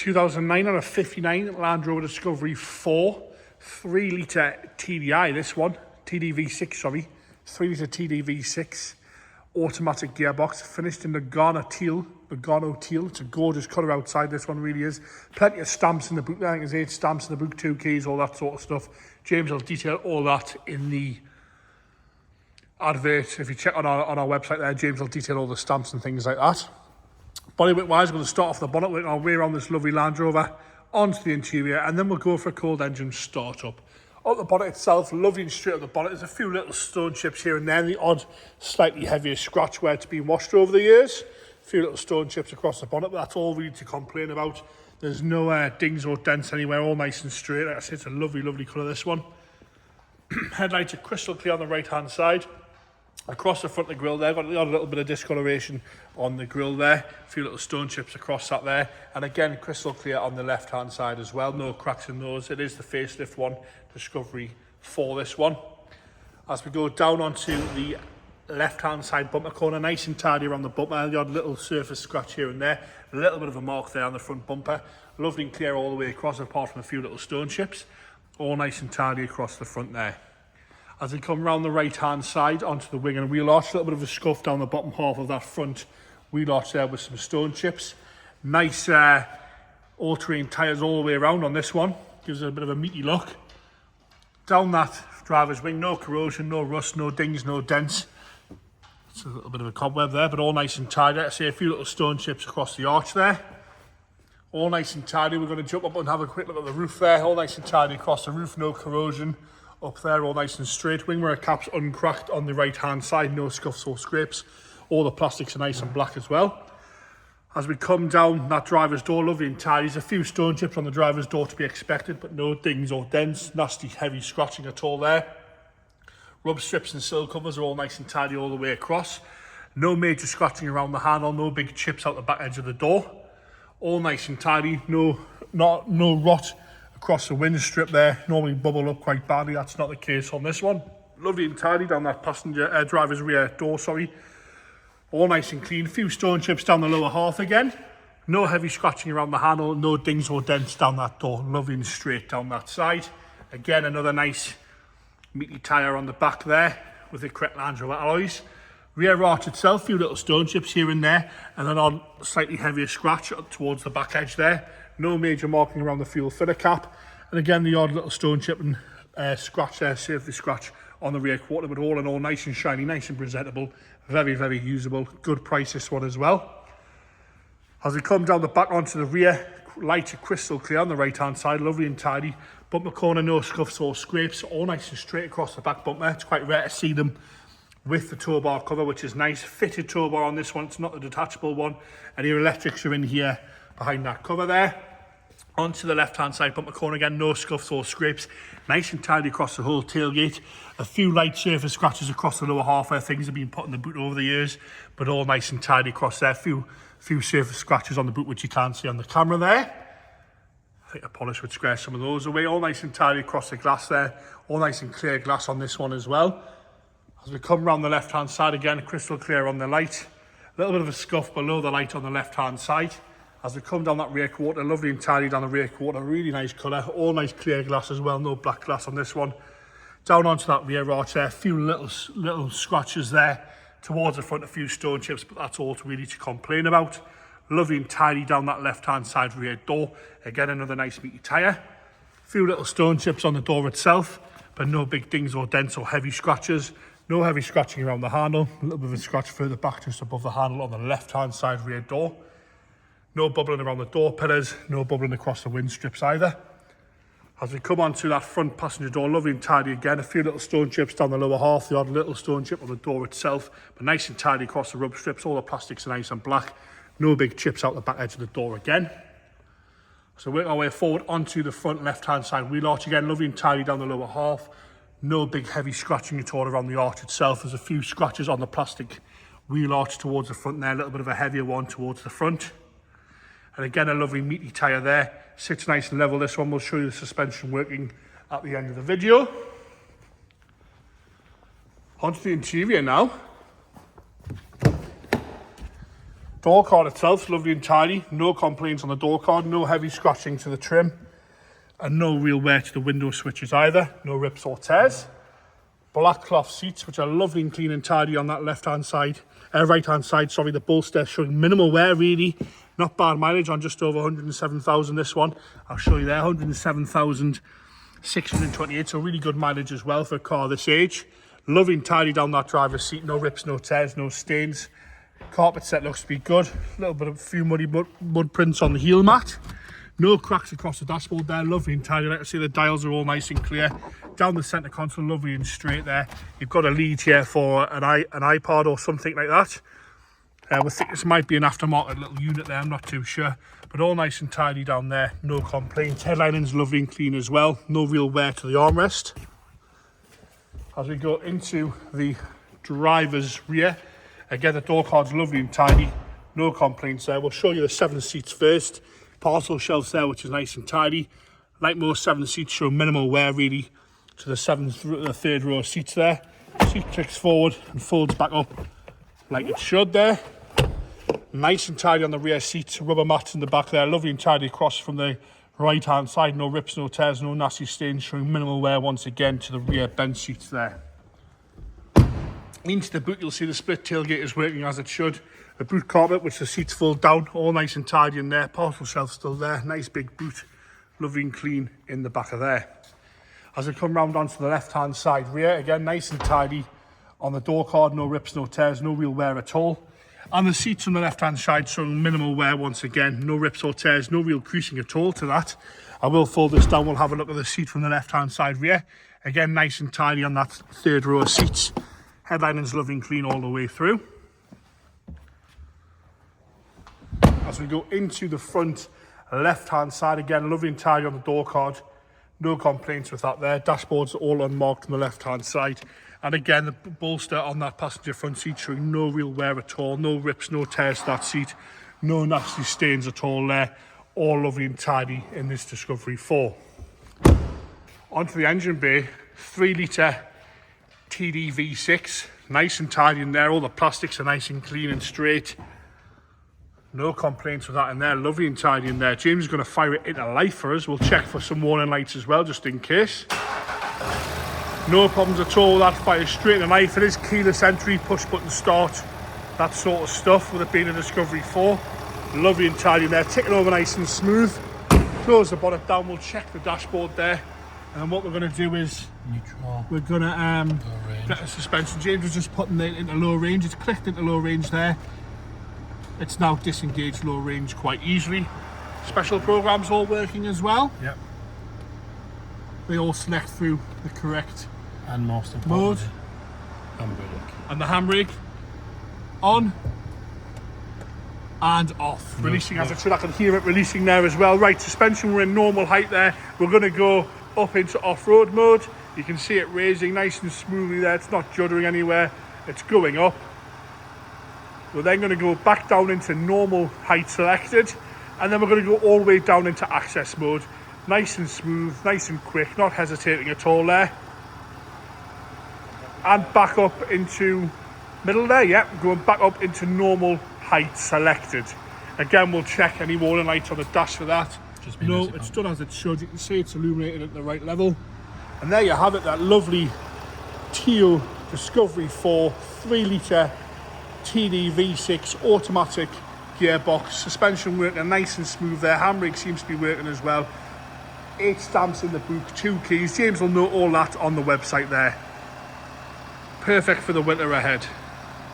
2009 on a 59 Land Rover Discovery 4, 3 litre TDI, this one, TDV6, sorry, 3 litre TDV6, automatic gearbox, finished in the Ghana teal. It's a gorgeous colour outside, this one really is. Plenty of stamps in the boot, I think there's 8 stamps in the boot, 2 keys, all that sort of stuff. James will detail all that in the advert. If you check on our website there, James will detail all the stamps and things like that. Bodyweight wise, we're going to start off the bonnet, working our way around this lovely Land Rover, onto the interior, and then we'll go for a cold engine start up. Up the bonnet itself, lovely and straight up the bonnet. There's a few little stone chips here and there, and the odd slightly heavier scratch where it's been washed over the years. A few little stone chips across the bonnet, but that's all really to complain about. There's no dings or dents anywhere, all nice and straight. Like I said, it's a lovely, lovely colour, this one. Headlights are crystal clear on the right-hand side. Across the front of the grille there, got a little bit of discoloration on the grille there, a few little stone chips across that there, and again crystal clear on the left hand side as well, no cracks in those. It is the facelift one, Discovery 4, this one. As we go down onto the left hand side bumper corner, nice and tidy around the bumper, the odd little surface scratch here and there, a little bit of a mark there on the front bumper, lovely and clear all the way across apart from a few little stone chips, all nice and tidy across the front there. As we come round the right-hand side onto the wing and wheel arch, a little bit of a scuff down the bottom half of that front wheel arch there with some stone chips. Nice all-terrain tyres all the way around on this one. Gives it a bit of a meaty look. Down that driver's wing, no corrosion, no rust, no dings, no dents. It's a little bit of a cobweb there, but all nice and tidy. I see a few little stone chips across the arch there. All nice and tidy. We're going to jump up and have a quick look at the roof there. All nice and tidy across the roof, no corrosion. Up there, all nice and straight. Wing mirror caps uncracked on the right-hand side, no scuffs or scrapes. All the plastics are nice and black as well. As we come down that driver's door, lovely and tidy. There's a few stone chips on the driver's door to be expected, but no dings or dents. Nasty, heavy scratching at all there. Rub strips and sill covers are all nice and tidy all the way across. No major scratching around the handle, no big chips out the back edge of the door. All nice and tidy, no rot across the wind strip there, normally bubble up quite badly. That's not the case on this one. Lovely and tidy down that driver's rear door, sorry. All nice and clean. A few stone chips down the lower half again. No heavy scratching around the handle, no dings or dents down that door. Lovely and straight down that side. Again, another nice meaty tyre on the back there with the correct Land Rover alloys. Rear arch itself, a few little stone chips here and there, and then on slightly heavier scratch towards the back edge there. No major marking around the fuel filler cap. And again, the odd little stone chip and scratch there, safety scratch on the rear quarter, but all in all, nice and shiny, nice and presentable. Very, very usable. Good price, this one as well. As we come down the back onto the rear, lights are crystal clear on the right-hand side, lovely and tidy. Bumper corner, no scuffs or scrapes, all nice and straight across the back bumper. It's quite rare to see them with the tow bar cover, which is nice. Fitted tow bar on this one, it's not the detachable one. And your electrics are in here behind that cover there. Onto the left-hand side bumper corner again, no scuffs or scrapes. Nice and tidy across the whole tailgate. A few light surface scratches across the lower half where things have been put in the boot over the years, but all nice and tidy across there. Few surface scratches on the boot which you can't see on the camera there. I think a polish would scare some of those away. All nice and tidy across the glass there. All nice and clear glass on this one as well. As we come around the left-hand side again, crystal clear on the light. A little bit of a scuff below the light on the left-hand side. As we come down that rear quarter, lovely and tidy down the rear quarter, really nice colour, all nice clear glass as well, no black glass on this one. Down onto that rear arch there, a few little scratches there towards the front, a few stone chips, but that's all really to complain about. Lovely and tidy down that left-hand side rear door. Again, another nice meaty tyre. A few little stone chips on the door itself, but no big dings or dents or heavy scratches. No heavy scratching around the handle, a little bit of a scratch further back just above the handle on the left-hand side rear door. No bubbling around the door pillars, no bubbling across the wind strips either. As we come onto that front passenger door, lovely and tidy again, a few little stone chips down the lower half, the odd little stone chip on the door itself, but nice and tidy across the rub strips, all the plastics are nice and black, no big chips out the back edge of the door again. So working our way forward onto the front left-hand side wheel arch again, lovely and tidy down the lower half, no big heavy scratching at all around the arch itself. There's a few scratches on the plastic wheel arch towards the front there, a little bit of a heavier one towards the front. And again, a lovely meaty tyre there. Sits nice and level. This one will show you the suspension working at the end of the video. Onto the interior now. Door card itself's lovely and tidy. No complaints on the door card. No heavy scratching to the trim. And no real wear to the window switches either. No rips or tears. Black cloth seats, which are lovely and clean and tidy on that right-hand side, sorry. The bolster showing minimal wear, really. Not bad mileage on just over 107,000 this one. I'll show you there, 107,628, so really good mileage as well for a car this age. Lovely and tidy down that driver's seat. No rips, no tears, no stains. Carpet set looks to be good. A little bit of a few muddy mud prints on the heel mat. No cracks across the dashboard there. Lovely and tidy. Like I say, the dials are all nice and clear. Down the centre console, lovely and straight there. You've got a lead here for an iPod or something like that. We think this might be an aftermarket little unit there. I'm not too sure. But all nice and tidy down there. No complaints. Headlining's lovely and clean as well. No real wear to the armrest. As we go into the driver's rear, again, the door card's lovely and tidy. No complaints there. We'll show you the 7 seats first. Parcel shelves there, which is nice and tidy. Like most 7 seats, show minimal wear really to the third row seats there. Seat clicks forward and folds back up like it should there. Nice and tidy on the rear seats. Rubber mats in the back there. Lovely and tidy across from the right hand side. No rips, no tears, no nasty stains, showing minimal wear once again to the rear bench seats there. Into the boot, you'll see the split tailgate is working as it should. The boot carpet, which the seats fold down, all nice and tidy in there. Parcel shelf still there. Nice big boot, lovely and clean in the back of there. As we come round onto the left-hand side rear, again, nice and tidy on the door card. No rips, no tears, no real wear at all. And the seats on the left-hand side showing minimal wear once again. No rips or tears, no real creasing at all to that. I will fold this down. We'll have a look at the seat from the left-hand side rear. Again, nice and tidy on that third row of seats. Headlining's lovely and clean all the way through. As we go into the front left-hand side, again, lovely and tidy on the door card. No complaints with that there. Dashboard's all unmarked on the left-hand side. And again, the bolster on that passenger front seat showing no real wear at all. No rips, no tears to that seat. No nasty stains at all there. All lovely and tidy in this Discovery 4. Onto the engine bay, 3-litre TD V6. Nice and tidy in there. All the plastics are nice and clean and straight. No complaints with that in there. Lovely and tidy in there. James is going to fire it into life for us. We'll check for some warning lights as well, just in case. No problems at all. That fires straight into life. It is keyless entry, push button start, that sort of stuff, with it being a Discovery 4. Lovely and tidy in there. Ticking over nice and smooth. Close the bonnet down. We'll check the dashboard there. And then what we're going to do is we're going to get the suspension. James was just putting it into low range. It's clicked into low range there. It's now disengaged low range quite easily. Special programs all working as well. Yep. They all select through the correct and most mode. Handbrake. And the handbrake on and off. Releasing as it should. I can hear it releasing there as well. Right, suspension, we're in normal height there. We're going to go up into off-road mode. You can see it raising nice and smoothly there. It's not juddering anywhere. It's going up. We're then going to go back down into normal height selected, and then we're going to go all the way down into access mode. Nice and smooth, nice and quick, not hesitating at all there. And back up into middle there, yep, going back up into normal height selected. Again, we'll check any warning lights on the dash for that. No, it's done as it should. You can see it's illuminated at the right level. And there you have it, that lovely teal Discovery 4 3-litre TD V6 automatic gearbox. Suspension working nice and smooth there. Handbrake seems to be working as well. 8 stamps in the boot, 2 keys. James will know all that on the website there. Perfect for the winter ahead.